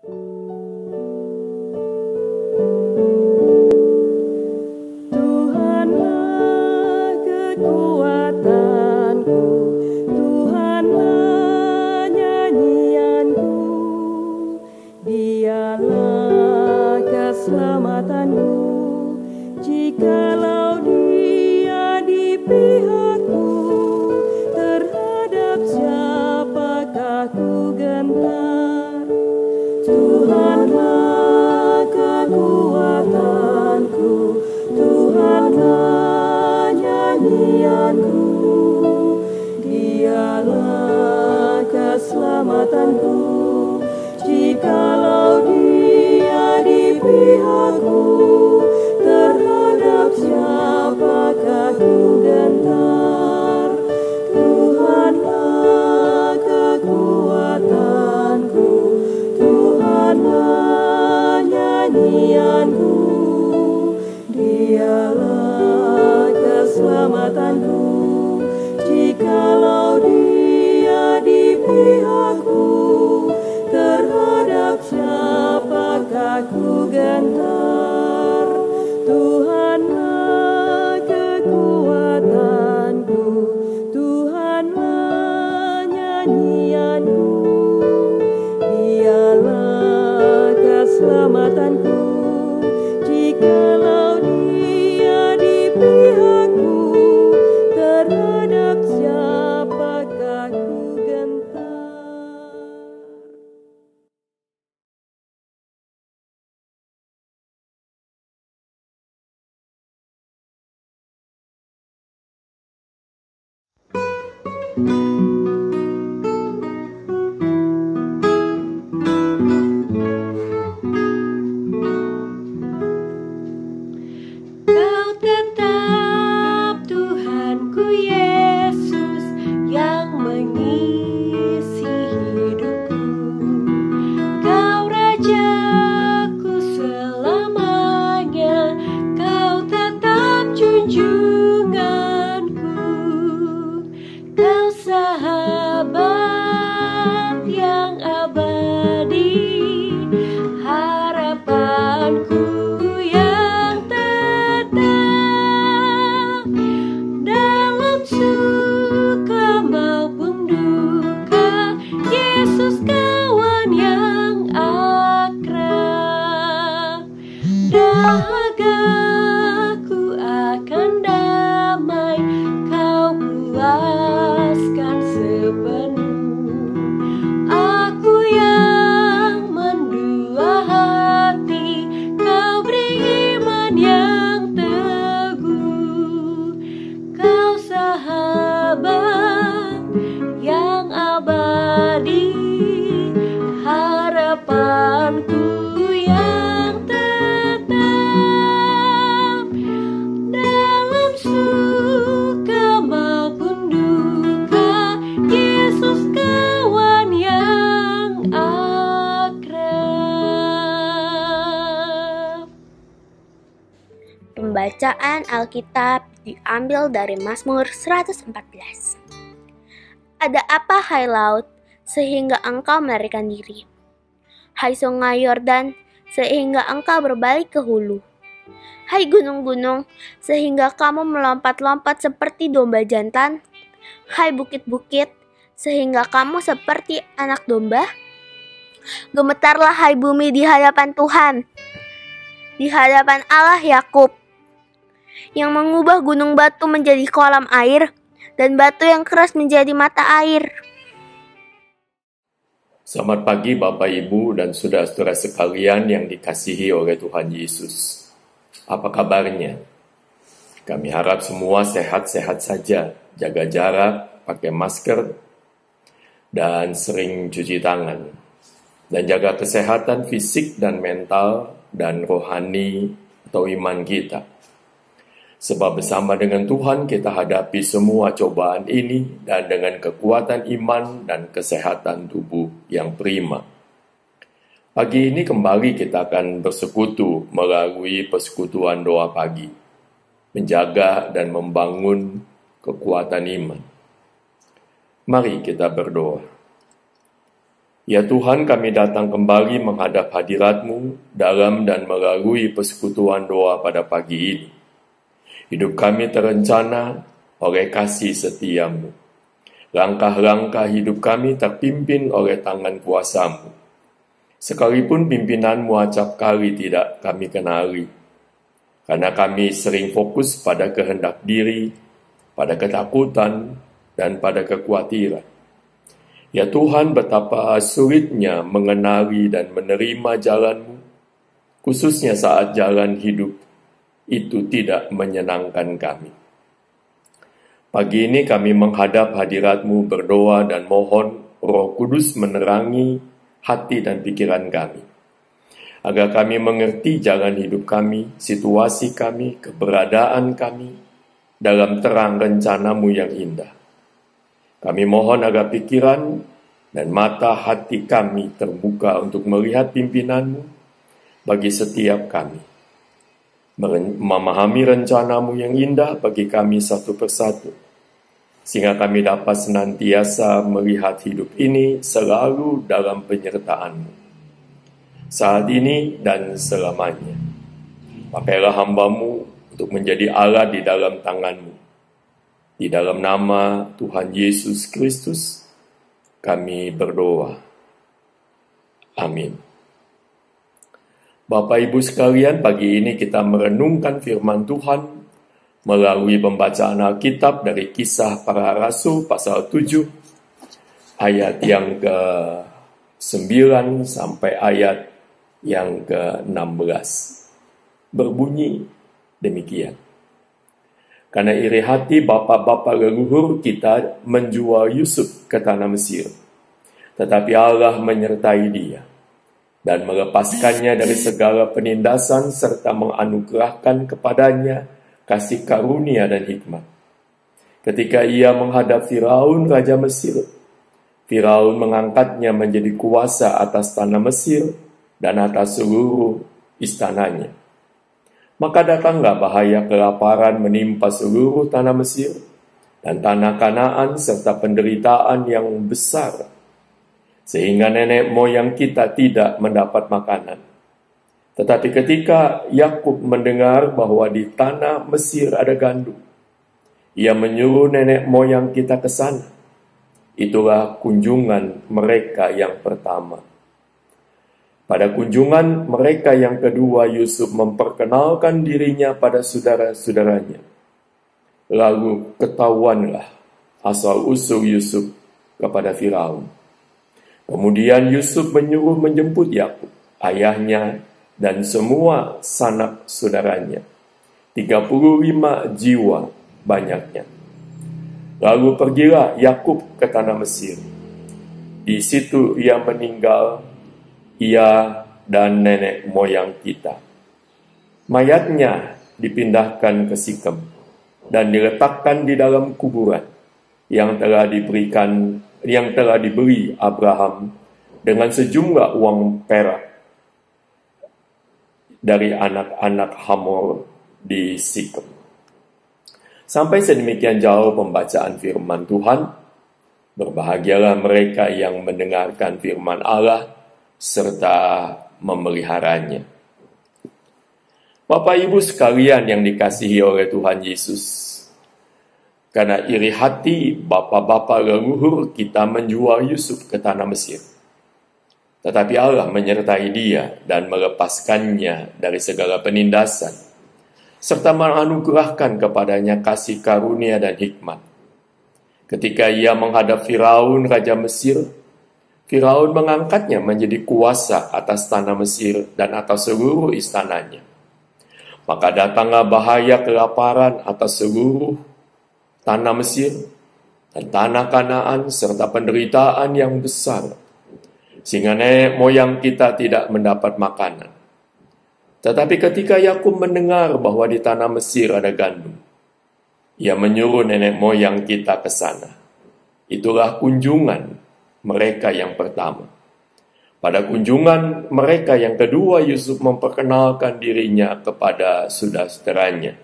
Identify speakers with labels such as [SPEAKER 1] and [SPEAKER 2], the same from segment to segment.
[SPEAKER 1] Tuhanlah kekuatanku, Tuhanlah nyanyianku, Dialah keselamatanku. Jikalau Dia di pihakku, terhadap siapakah ku gentar? Tuhanlah kekuatanku, Tuhanlah nyanyianku, Dialah keselamatanku. Jikalau Dia di pihakku, terhadap siapakah ku gentar? Tuhanlah kekuatanku, Tuhanlah nyanyianku, Dialah keselamatanku. Jikalau Dia di pihakku, terhadap siapakah ku gentar? Tuhanlah kekuatanku, Tuhanlah nyanyianku, Dialah keselamatanku. Jikalau Dia di pihakku, terhadap siapakah ku gentar? Kau tetap Tuhanku Yesus yang mengisi hidupku. Kau Rajaku selamanya, Kau tetap junjunganku. Kau sahabat yang abadi, harapanku yang tetap. Dalam suka maupun duka, Yesus kawan yang akrab. Dahagaku akan damai, Kau puaskan sepenuh. Aku yang mendua hati, Kau beri iman yang teguh. Kau sahabat yang abadi, harapanku yang tetap. Dalam suka maupun duka, Yesus kawan yang akrab.
[SPEAKER 2] Pembacaan Alkitab diambil dari Mazmur 114. Ada apa, hai laut, sehingga engkau melarikan diri? Hai sungai Yordan, sehingga engkau berbalik ke hulu? Hai gunung-gunung, sehingga kamu melompat-lompat seperti domba jantan? Hai bukit-bukit, sehingga kamu seperti anak domba? Gemetarlah hai bumi di hadapan Tuhan, di hadapan Allah Yakub, yang mengubah gunung batu menjadi kolam air, dan batu yang keras menjadi mata air.
[SPEAKER 3] Selamat pagi Bapak, Ibu, dan saudara-saudara sekalian yang dikasihi oleh Tuhan Yesus. Apa kabarnya? Kami harap semua sehat-sehat saja, jaga jarak, pakai masker, dan sering cuci tangan. Dan jaga kesehatan fisik dan mental dan rohani atau iman kita. Sebab bersama dengan Tuhan kita hadapi semua cobaan ini dan dengan kekuatan iman dan kesehatan tubuh yang prima. Pagi ini kembali kita akan bersekutu melalui persekutuan doa pagi, menjaga dan membangun kekuatan iman. Mari kita berdoa. Ya Tuhan, kami datang kembali menghadap hadirat-Mu dalam dan melalui persekutuan doa pada pagi ini. Hidup kami terencana oleh kasih setia-Mu. Langkah-langkah hidup kami terpimpin oleh tangan kuasa-Mu. Sekalipun pimpinan-Mu acap kali tidak kami kenali, karena kami sering fokus pada kehendak diri, pada ketakutan, dan pada kekhawatiran. Ya Tuhan, betapa sulitnya mengenali dan menerima jalan-Mu, khususnya saat jalan hidup itu tidak menyenangkan kami. Pagi ini kami menghadap hadirat-Mu berdoa dan mohon Roh Kudus menerangi hati dan pikiran kami, agar kami mengerti jalan hidup kami, situasi kami, keberadaan kami, dalam terang rencana-Mu yang indah. Kami mohon agar pikiran dan mata hati kami terbuka untuk melihat pimpinan-Mu bagi setiap kami. Memahami rencana-Mu yang indah bagi kami satu persatu, sehingga kami dapat senantiasa melihat hidup ini selalu dalam penyertaan-Mu, saat ini dan selamanya. Pakailah hamba-Mu untuk menjadi alat di dalam tangan-Mu. Di dalam nama Tuhan Yesus Kristus, kami berdoa. Amin. Bapak Ibu sekalian, pagi ini kita merenungkan firman Tuhan melalui pembacaan Alkitab dari Kisah Para Rasul pasal 7, ayat yang ke-9 sampai ayat yang ke-16. Berbunyi demikian. Karena iri hati bapak-bapak leluhur kita menjual Yusuf ke tanah Mesir. Tetapi Allah menyertai dia dan melepaskannya dari segala penindasan serta menganugerahkan kepadanya kasih karunia dan hikmat. Ketika ia menghadap Firaun, Raja Mesir, Firaun mengangkatnya menjadi kuasa atas tanah Mesir dan atas seluruh istananya. Maka datanglah bahaya kelaparan menimpa seluruh tanah Mesir dan tanah Kanaan serta penderitaan yang besar, sehingga nenek moyang kita tidak mendapat makanan. Tetapi ketika Yakub mendengar bahwa di tanah Mesir ada gandum, ia menyuruh nenek moyang kita ke sana. Itulah kunjungan mereka yang pertama. Pada kunjungan mereka yang kedua, Yusuf memperkenalkan dirinya pada saudara-saudaranya. Lalu ketahuanlah asal-usul Yusuf kepada Firaun. Kemudian Yusuf menyuruh menjemput Yakub, ayahnya, dan semua sanak saudaranya. 35 jiwa banyaknya. Lalu pergilah Yakub ke tanah Mesir. Di situ ia meninggal, ia dan nenek moyang kita. Mayatnya dipindahkan ke Sikem dan diletakkan di dalam kuburan yang telah diberi Abraham dengan sejumlah uang perak dari anak-anak Hamor di Sikem. Sampai sedemikian jauh pembacaan firman Tuhan. Berbahagialah mereka yang mendengarkan firman Allah serta memeliharanya. Bapak Ibu sekalian yang dikasihi oleh Tuhan Yesus, karena iri hati bapak-bapak leluhur kita menjual Yusuf ke tanah Mesir. Tetapi Allah menyertai dia dan melepaskannya dari segala penindasan, serta menganugerahkan kepadanya kasih karunia dan hikmat. Ketika ia menghadap Firaun, Raja Mesir, Firaun mengangkatnya menjadi kuasa atas tanah Mesir dan atas seluruh istananya. Maka datanglah bahaya kelaparan atas seluruh tanah Mesir dan tanah Kanaan serta penderitaan yang besar, sehingga nenek moyang kita tidak mendapat makanan. Tetapi ketika Yakub mendengar bahwa di tanah Mesir ada gandum, ia menyuruh nenek moyang kita ke sana. Itulah kunjungan mereka yang pertama. Pada kunjungan mereka yang kedua, Yusuf memperkenalkan dirinya kepada saudara-saudaranya.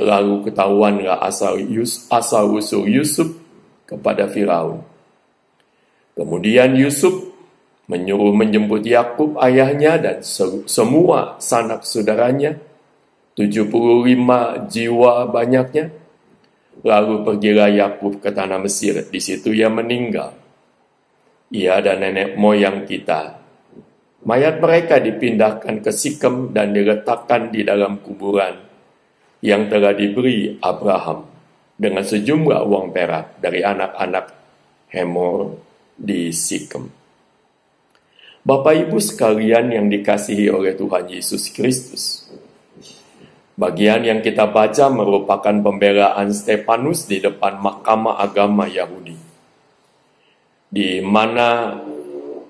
[SPEAKER 3] Lalu ketahuanlah asal-usul Yusuf kepada Firaun. Kemudian Yusuf menyuruh menjemput Yakub ayahnya dan semua sanak saudaranya, 75 jiwa banyaknya. Lalu pergilah Yakub ke tanah Mesir, di situ ia meninggal. Ia dan nenek moyang kita. Mayat mereka dipindahkan ke Sikem dan diletakkan di dalam kuburan yang telah diberi Abraham dengan sejumlah uang perak dari anak-anak Hemor di Sikem. Bapak Ibu sekalian yang dikasihi oleh Tuhan Yesus Kristus, bagian yang kita baca merupakan pembelaan Stefanus di depan Mahkamah Agama Yahudi, di mana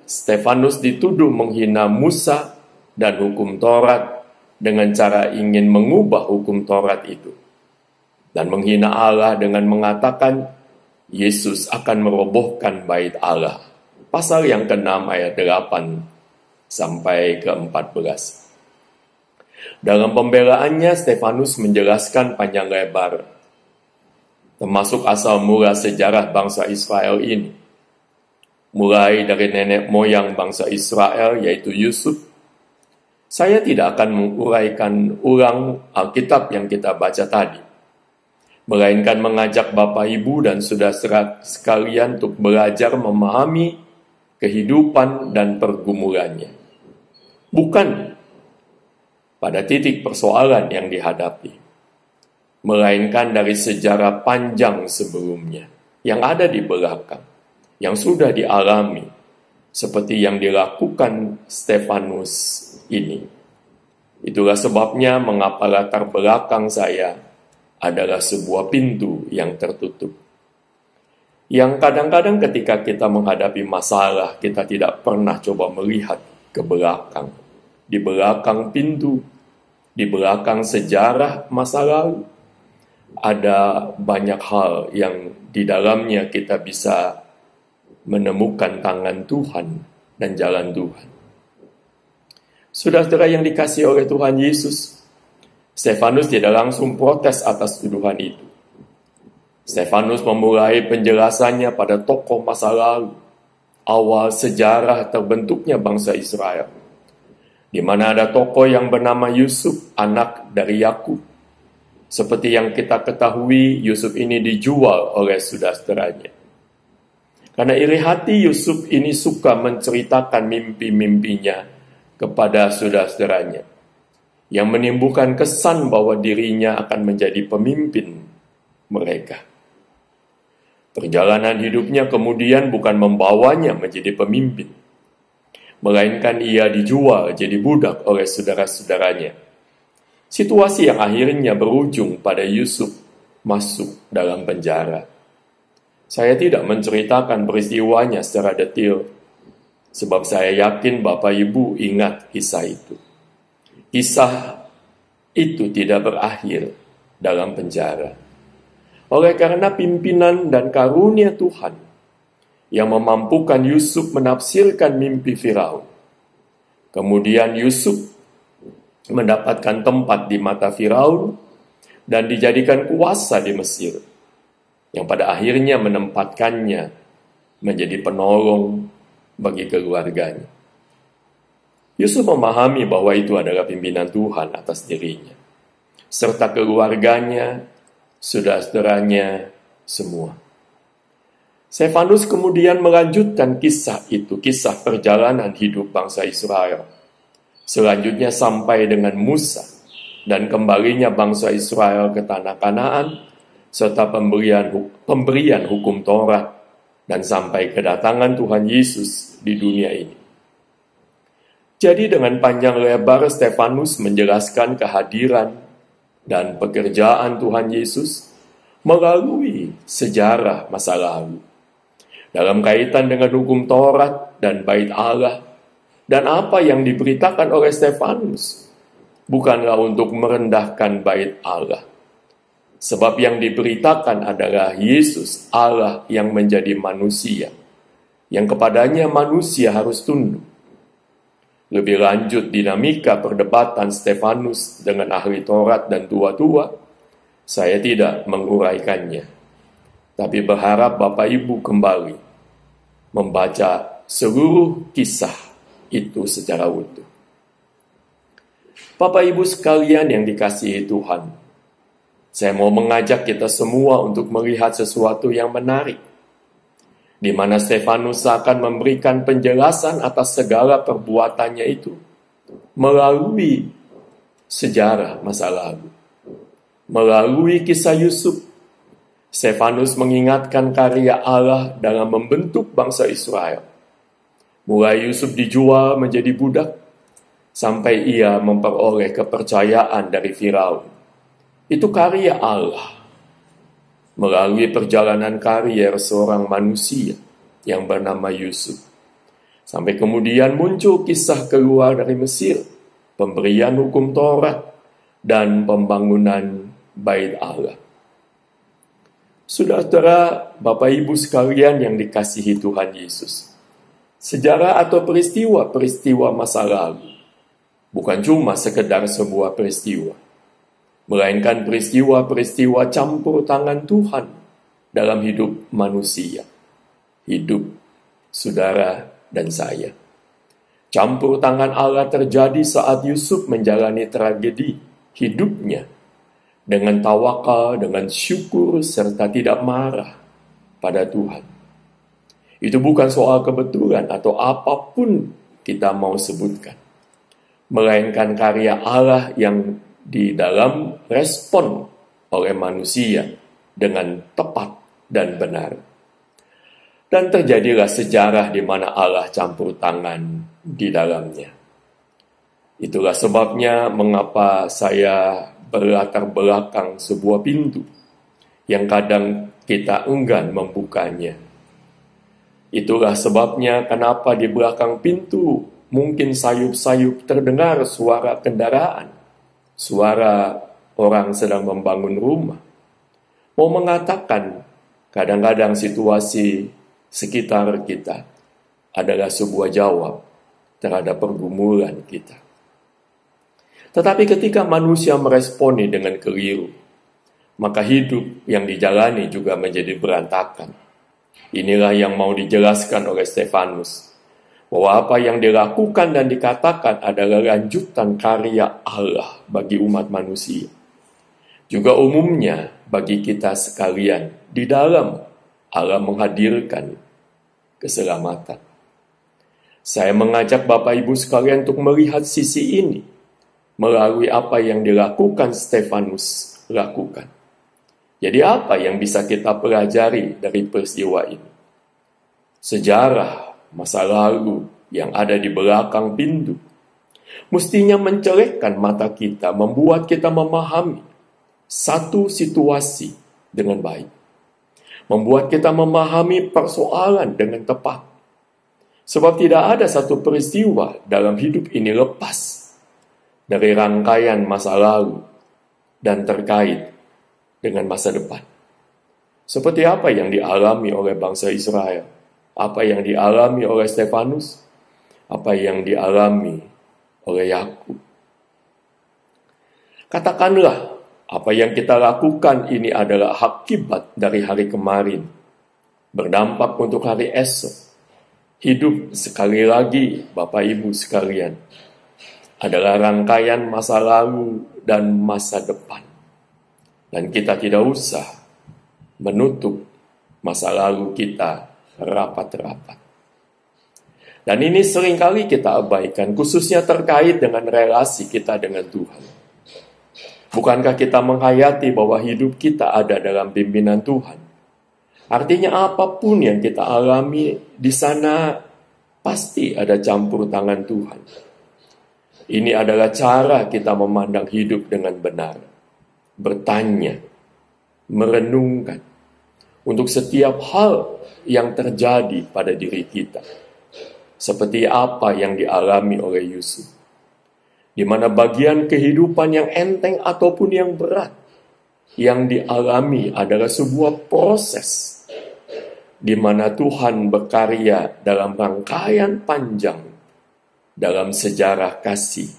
[SPEAKER 3] Stefanus dituduh menghina Musa dan hukum Taurat dengan cara ingin mengubah hukum Taurat itu, dan menghina Allah dengan mengatakan Yesus akan merobohkan bait Allah. Pasal yang ke-6 ayat 8 sampai ke-14. Dalam pembelaannya, Stefanus menjelaskan panjang lebar, termasuk asal mula sejarah bangsa Israel ini. Mulai dari nenek moyang bangsa Israel, yaitu Yusuf. Saya tidak akan menguraikan ulang Alkitab yang kita baca tadi, melainkan mengajak Bapak, Ibu, dan saudara sekalian untuk belajar memahami kehidupan dan pergumulannya. Bukan pada titik persoalan yang dihadapi, melainkan dari sejarah panjang sebelumnya yang ada di belakang, yang sudah dialami, seperti yang dilakukan Stefanus ini. Itulah sebabnya mengapa latar belakang saya adalah sebuah pintu yang tertutup. Yang kadang-kadang ketika kita menghadapi masalah, kita tidak pernah coba melihat ke belakang. Di belakang pintu, di belakang sejarah masa lalu, ada banyak hal yang di dalamnya kita bisa menemukan tangan Tuhan dan jalan Tuhan. Saudara-saudara yang dikasihi oleh Tuhan Yesus, Stefanus tidak langsung protes atas tuduhan itu. Stefanus memulai penjelasannya pada tokoh masa lalu, awal sejarah terbentuknya bangsa Israel, di mana ada tokoh yang bernama Yusuf, anak dari Yakub. Seperti yang kita ketahui, Yusuf ini dijual oleh saudara-saudaranya. Karena iri hati, Yusuf ini suka menceritakan mimpi-mimpinya kepada saudara-saudaranya, yang menimbulkan kesan bahwa dirinya akan menjadi pemimpin mereka. Perjalanan hidupnya kemudian bukan membawanya menjadi pemimpin, melainkan ia dijual jadi budak oleh saudara-saudaranya. Situasi yang akhirnya berujung pada Yusuf masuk dalam penjara. Saya tidak menceritakan peristiwanya secara detail, sebab saya yakin Bapak Ibu ingat kisah itu. Kisah itu tidak berakhir dalam penjara. Oleh karena pimpinan dan karunia Tuhan yang memampukan Yusuf menafsirkan mimpi Firaun. Kemudian Yusuf mendapatkan tempat di mata Firaun dan dijadikan kuasa di Mesir, yang pada akhirnya menempatkannya menjadi penolong bagi keluarganya. Yusuf memahami bahwa itu adalah pimpinan Tuhan atas dirinya, serta keluarganya, saudara-saudaranya semua. Stefanus kemudian melanjutkan kisah itu, kisah perjalanan hidup bangsa Israel. Selanjutnya sampai dengan Musa dan kembalinya bangsa Israel ke tanah Kanaan, serta pemberian hukum Taurat, dan sampai kedatangan Tuhan Yesus di dunia ini. Jadi dengan panjang lebar Stefanus menjelaskan kehadiran dan pekerjaan Tuhan Yesus melalui sejarah masa lalu, dalam kaitan dengan hukum Taurat dan bait Allah, dan apa yang diberitakan oleh Stefanus bukanlah untuk merendahkan bait Allah, sebab yang diberitakan adalah Yesus, Allah yang menjadi manusia, yang kepadanya manusia harus tunduk. Lebih lanjut, dinamika perdebatan Stefanus dengan ahli Taurat dan tua-tua, saya tidak menguraikannya, tapi berharap Bapak Ibu kembali membaca seluruh kisah itu secara utuh. Bapak Ibu sekalian yang dikasihi Tuhan, saya mau mengajak kita semua untuk melihat sesuatu yang menarik, di mana Stefanus akan memberikan penjelasan atas segala perbuatannya itu melalui sejarah masa lalu. Melalui kisah Yusuf, Stefanus mengingatkan karya Allah dalam membentuk bangsa Israel. Mulai Yusuf dijual menjadi budak, sampai ia memperoleh kepercayaan dari Firaun. Itu karya Allah. Melalui perjalanan karier seorang manusia yang bernama Yusuf. Sampai kemudian muncul kisah keluar dari Mesir, pemberian hukum Taurat, dan pembangunan Bait Allah. Saudara, Bapak Ibu sekalian yang dikasihi Tuhan Yesus, sejarah atau peristiwa-peristiwa masa lalu bukan cuma sekedar sebuah peristiwa, melainkan peristiwa-peristiwa campur tangan Tuhan dalam hidup manusia, hidup saudara dan saya. Campur tangan Allah terjadi saat Yusuf menjalani tragedi hidupnya dengan tawakal, dengan syukur, serta tidak marah pada Tuhan. Itu bukan soal kebetulan atau apapun kita mau sebutkan, melainkan karya Allah yang di dalam respon oleh manusia dengan tepat dan benar. Dan terjadilah sejarah di mana Allah campur tangan di dalamnya. Itulah sebabnya mengapa saya berlatar belakang sebuah pintu yang kadang kita enggan membukanya. Itulah sebabnya kenapa di belakang pintu mungkin sayup-sayup terdengar suara kendaraan, suara orang sedang membangun rumah. Mau mengatakan, kadang-kadang situasi sekitar kita adalah sebuah jawab terhadap pergumulan kita. Tetapi ketika manusia meresponi dengan keliru, maka hidup yang dijalani juga menjadi berantakan. Inilah yang mau dijelaskan oleh Stefanus, bahwa apa yang dilakukan dan dikatakan adalah lanjutan karya Allah bagi umat manusia. Juga umumnya bagi kita sekalian, di dalam Allah menghadirkan keselamatan. Saya mengajak Bapak Ibu sekalian untuk melihat sisi ini melalui apa yang dilakukan Stefanus lakukan. Jadi apa yang bisa kita pelajari dari peristiwa ini? Sejarah masa lalu yang ada di belakang pintu mestinya mencelekkan mata kita, membuat kita memahami satu situasi dengan baik, membuat kita memahami persoalan dengan tepat. Sebab tidak ada satu peristiwa dalam hidup ini lepas dari rangkaian masa lalu dan terkait dengan masa depan. Seperti apa yang dialami oleh bangsa Israel, apa yang dialami oleh Stefanus, apa yang dialami oleh Yakub. Katakanlah, apa yang kita lakukan ini adalah akibat dari hari kemarin, berdampak untuk hari esok. Hidup, sekali lagi Bapak Ibu sekalian, adalah rangkaian masa lalu dan masa depan. Dan kita tidak usah menutup masa lalu kita rapat-rapat. Dan ini seringkali kita abaikan, khususnya terkait dengan relasi kita dengan Tuhan. Bukankah kita menghayati bahwa hidup kita ada dalam pimpinan Tuhan? Artinya apapun yang kita alami di sana pasti ada campur tangan Tuhan. Ini adalah cara kita memandang hidup dengan benar. Bertanya, merenungkan untuk setiap hal yang terjadi pada diri kita. Seperti apa yang dialami oleh Yusuf. Di mana bagian kehidupan yang enteng ataupun yang berat yang dialami adalah sebuah proses di mana Tuhan berkarya dalam rangkaian panjang dalam sejarah kasih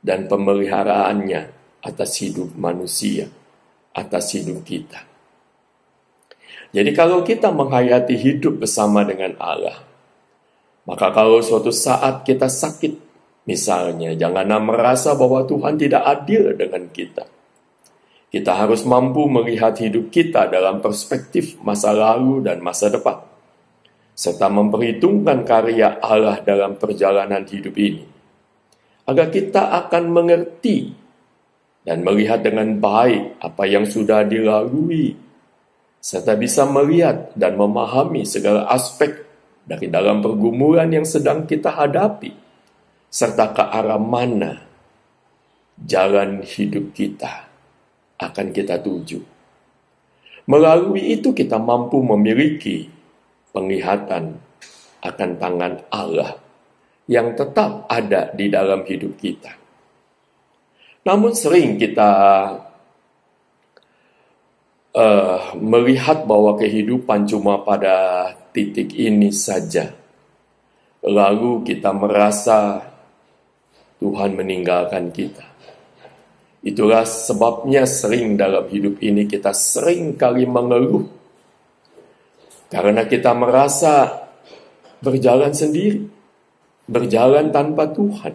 [SPEAKER 3] dan pemeliharaannya atas hidup manusia, atas hidup kita. Jadi kalau kita menghayati hidup bersama dengan Allah, Maka kalau suatu saat kita sakit, misalnya, janganlah merasa bahwa Tuhan tidak adil dengan kita. Kita harus mampu melihat hidup kita dalam perspektif masa lalu dan masa depan, serta memperhitungkan karya Allah dalam perjalanan hidup ini, agar kita akan mengerti dan melihat dengan baik apa yang sudah dilalui, serta bisa melihat dan memahami segala aspek dari dalam pergumulan yang sedang kita hadapi, serta ke arah mana jalan hidup kita akan kita tuju. Melalui itu kita mampu memiliki penglihatan akan tangan Allah yang tetap ada di dalam hidup kita. Namun sering kita melihat bahwa kehidupan cuma pada titik ini saja. Lalu kita merasa Tuhan meninggalkan kita. Itulah sebabnya sering dalam hidup ini kita sering kali mengeluh. Karena kita merasa berjalan sendiri, berjalan tanpa Tuhan,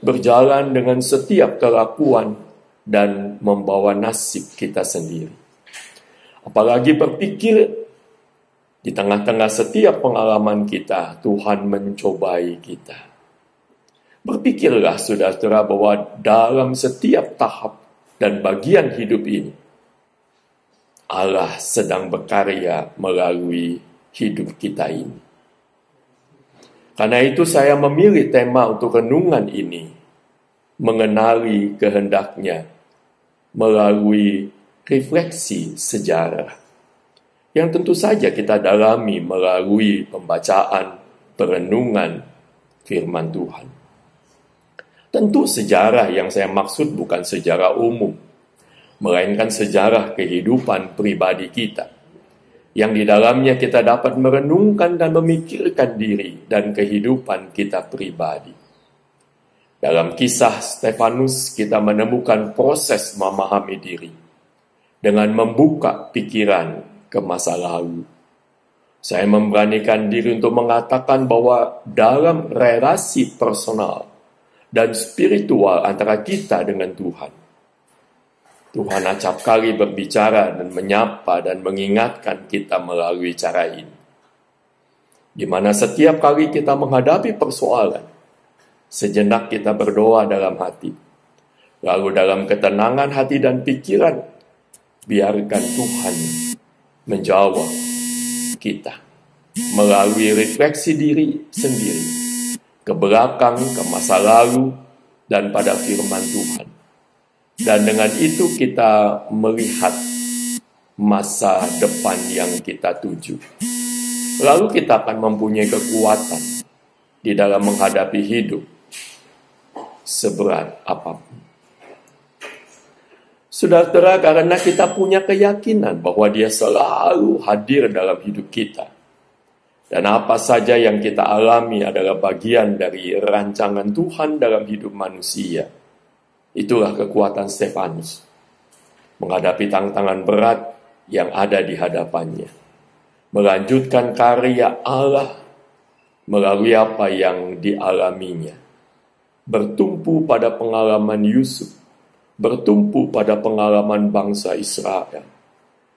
[SPEAKER 3] berjalan dengan setiap kelakuan dan membawa nasib kita sendiri. Apalagi berpikir di tengah-tengah setiap pengalaman kita, Tuhan mencobai kita. Berpikirlah saudara bahwa dalam setiap tahap dan bagian hidup ini, Allah sedang berkarya melalui hidup kita ini. Karena itu saya memilih tema untuk renungan ini, mengenali kehendaknya melalui refleksi sejarah, yang tentu saja kita dalami melalui pembacaan, perenungan firman Tuhan. Tentu sejarah yang saya maksud bukan sejarah umum, melainkan sejarah kehidupan pribadi kita, yang di dalamnya kita dapat merenungkan dan memikirkan diri dan kehidupan kita pribadi. Dalam kisah Stefanus, kita menemukan proses memahami diri, dengan membuka pikiran ke masa lalu. Saya memberanikan diri untuk mengatakan bahwa dalam relasi personal dan spiritual antara kita dengan Tuhan, Tuhan acap kali berbicara dan menyapa dan mengingatkan kita melalui cara ini. Di mana setiap kali kita menghadapi persoalan, sejenak kita berdoa dalam hati. Lalu dalam ketenangan hati dan pikiran, biarkan Tuhan menjawab kita melalui refleksi diri sendiri, ke belakang, ke masa lalu, dan pada firman Tuhan. Dan dengan itu kita melihat masa depan yang kita tuju. Lalu kita akan mempunyai kekuatan di dalam menghadapi hidup seberat apapun. Saudara, karena kita punya keyakinan bahwa Dia selalu hadir dalam hidup kita, dan apa saja yang kita alami adalah bagian dari rancangan Tuhan dalam hidup manusia. Itulah kekuatan Stefanus menghadapi tantangan berat yang ada di hadapannya, melanjutkan karya Allah melalui apa yang dialaminya, bertumpu pada pengalaman Yusuf, bertumpu pada pengalaman bangsa Israel,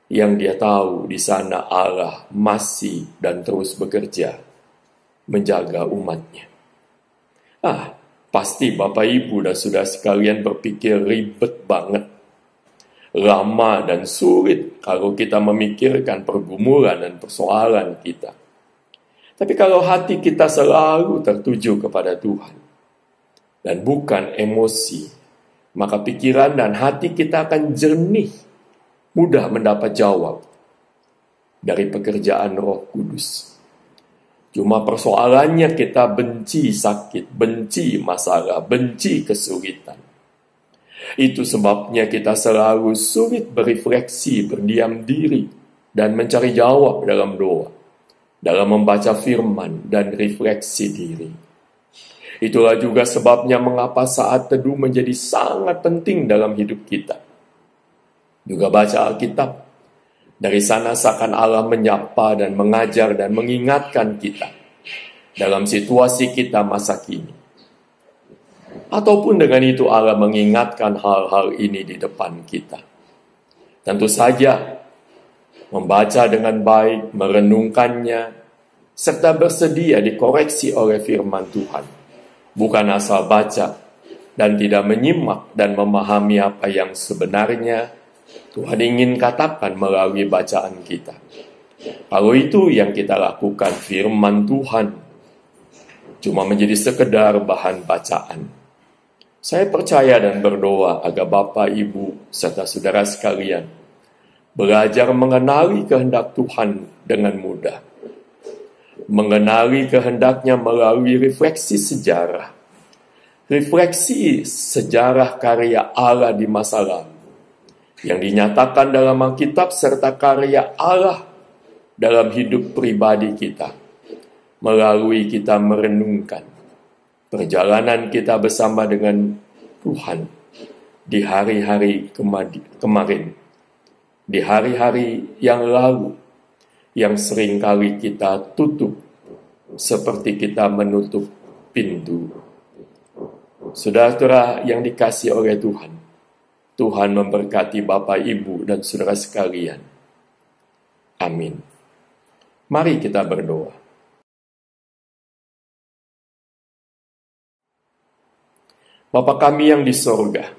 [SPEAKER 3] yang dia tahu di sana Allah masih dan terus bekerja menjaga umatnya. Pasti Bapak Ibu dan Saudara sekalian berpikir ribet banget, lama dan sulit kalau kita memikirkan pergumulan dan persoalan kita. Tapi kalau hati kita selalu tertuju kepada Tuhan dan bukan emosi, maka pikiran dan hati kita akan jernih, mudah mendapat jawab dari pekerjaan Roh Kudus. Cuma persoalannya kita benci sakit, benci masalah, benci kesulitan. Itu sebabnya kita selalu sulit berefleksi, berdiam diri, dan mencari jawab dalam doa, dalam membaca firman dan refleksi diri. Itulah juga sebabnya mengapa saat teduh menjadi sangat penting dalam hidup kita. Juga baca Alkitab. Dari sana seakan Allah menyapa dan mengajar dan mengingatkan kita dalam situasi kita masa kini. Ataupun dengan itu Allah mengingatkan hal-hal ini di depan kita. Tentu saja, membaca dengan baik, merenungkannya, serta bersedia dikoreksi oleh firman Tuhan. Bukan asal baca dan tidak menyimak dan memahami apa yang sebenarnya Tuhan ingin katakan melalui bacaan kita. Kalau itu yang kita lakukan, firman Tuhan cuma menjadi sekedar bahan bacaan. Saya percaya dan berdoa agar Bapak, Ibu, serta saudara sekalian belajar mengenali kehendak Tuhan dengan mudah. Mengenali kehendaknya melalui refleksi sejarah. Refleksi sejarah karya Allah di masa lalu yang dinyatakan dalam Alkitab serta karya Allah dalam hidup pribadi kita. Melalui kita merenungkan perjalanan kita bersama dengan Tuhan di hari-hari kemarin, di hari-hari yang lalu, yang seringkali kita tutup seperti kita menutup pintu. Saudara-saudara yang dikasihi oleh Tuhan, Tuhan memberkati Bapak, Ibu, dan saudara sekalian. Amin. Mari kita berdoa. Bapa kami yang di sorga,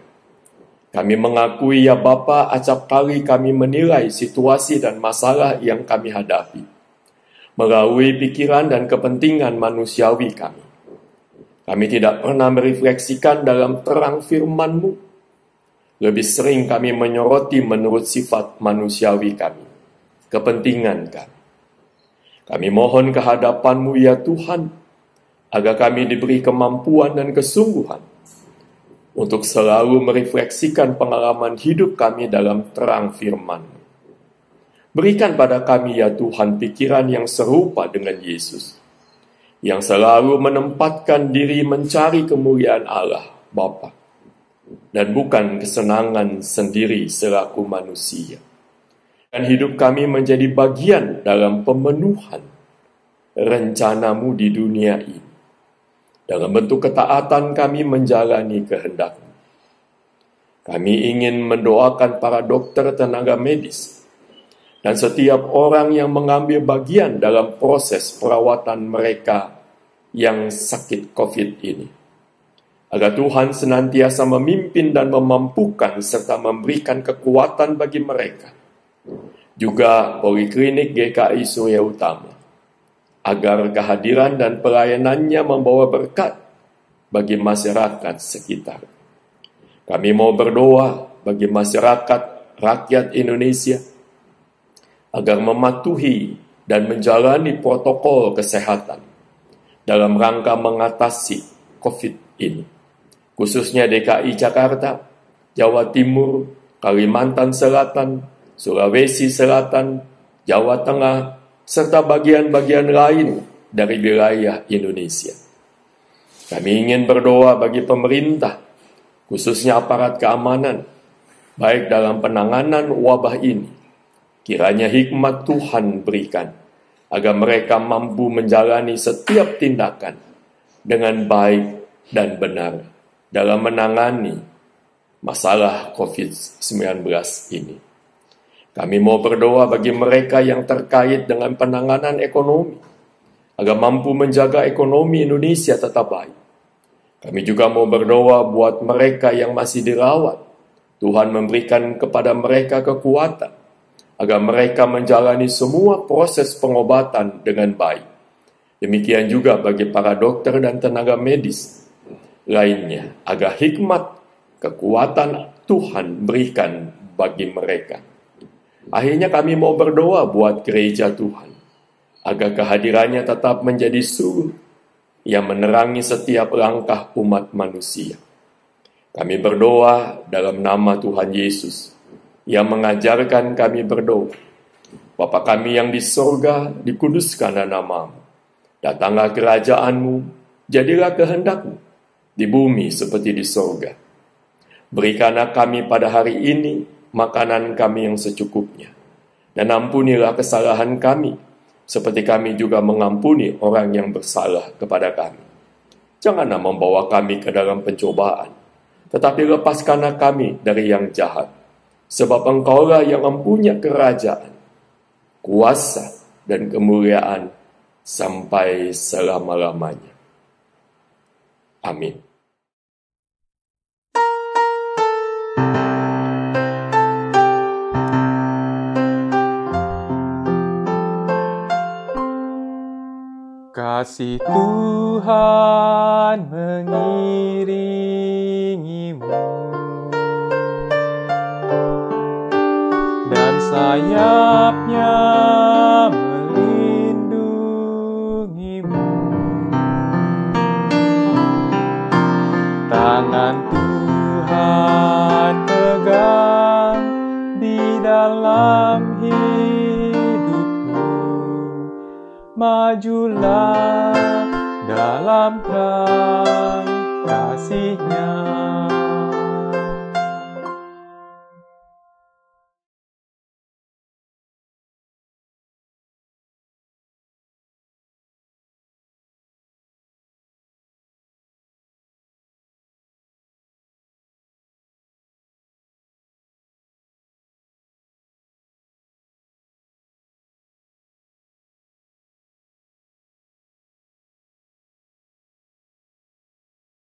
[SPEAKER 3] kami mengakui ya Bapa, acap kali kami menilai situasi dan masalah yang kami hadapi melalui pikiran dan kepentingan manusiawi kami. Kami tidak pernah merefleksikan dalam terang firman-Mu. Lebih sering kami menyoroti menurut sifat manusiawi kami, kepentingan kami. Kami mohon kehadapan-Mu ya Tuhan, agar kami diberi kemampuan dan kesungguhan untuk selalu merefleksikan pengalaman hidup kami dalam terang firman. Berikan pada kami ya Tuhan pikiran yang serupa dengan Yesus, yang selalu menempatkan diri mencari kemuliaan Allah Bapa, dan bukan kesenangan sendiri selaku manusia. Dan hidup kami menjadi bagian dalam pemenuhan rencana-Mu di dunia ini. Dalam bentuk ketaatan kami menjalani kehendak-Mu. Kami ingin mendoakan para dokter tenaga medis dan setiap orang yang mengambil bagian dalam proses perawatan mereka yang sakit COVID ini. Agar Tuhan senantiasa memimpin dan memampukan serta memberikan kekuatan bagi mereka. Juga Poliklinik GKI Surya Utama, agar kehadiran dan pelayanannya membawa berkat bagi masyarakat sekitar. Kami mau berdoa bagi masyarakat, rakyat Indonesia, agar mematuhi dan menjalani protokol kesehatan dalam rangka mengatasi COVID ini. Khususnya DKI Jakarta, Jawa Timur, Kalimantan Selatan, Sulawesi Selatan, Jawa Tengah, serta bagian-bagian lain dari wilayah Indonesia. Kami ingin berdoa bagi pemerintah, khususnya aparat keamanan, baik dalam penanganan wabah ini. Kiranya hikmat Tuhan berikan, agar mereka mampu menjalani setiap tindakan dengan baik dan benar dalam menangani masalah COVID-19 ini. Kami mau berdoa bagi mereka yang terkait dengan penanganan ekonomi, agar mampu menjaga ekonomi Indonesia tetap baik. Kami juga mau berdoa buat mereka yang masih dirawat. Tuhan memberikan kepada mereka kekuatan, agar mereka menjalani semua proses pengobatan dengan baik. Demikian juga bagi para dokter dan tenaga medis lainnya, agar hikmat, kekuatan Tuhan berikan bagi mereka. Akhirnya kami mau berdoa buat gereja Tuhan, agar kehadirannya tetap menjadi suluh yang menerangi setiap langkah umat manusia. Kami berdoa dalam nama Tuhan Yesus, yang mengajarkan kami berdoa. Bapa kami yang di sorga, dikuduskanlah nama-Mu. Datanglah kerajaan-Mu, jadilah kehendak-Mu, di bumi seperti di sorga. Berikanlah kami pada hari ini makanan kami yang secukupnya, dan ampunilah kesalahan kami, seperti kami juga mengampuni orang yang bersalah kepada kami. Janganlah membawa kami ke dalam pencobaan, tetapi lepaskanlah kami dari yang jahat. Sebab Engkaulah yang mempunyai kerajaan, kuasa, dan kemuliaan sampai selama-lamanya. Amin.
[SPEAKER 4] Kasih Tuhan mengiringimu, dan sayapnya melindungimu. Tangan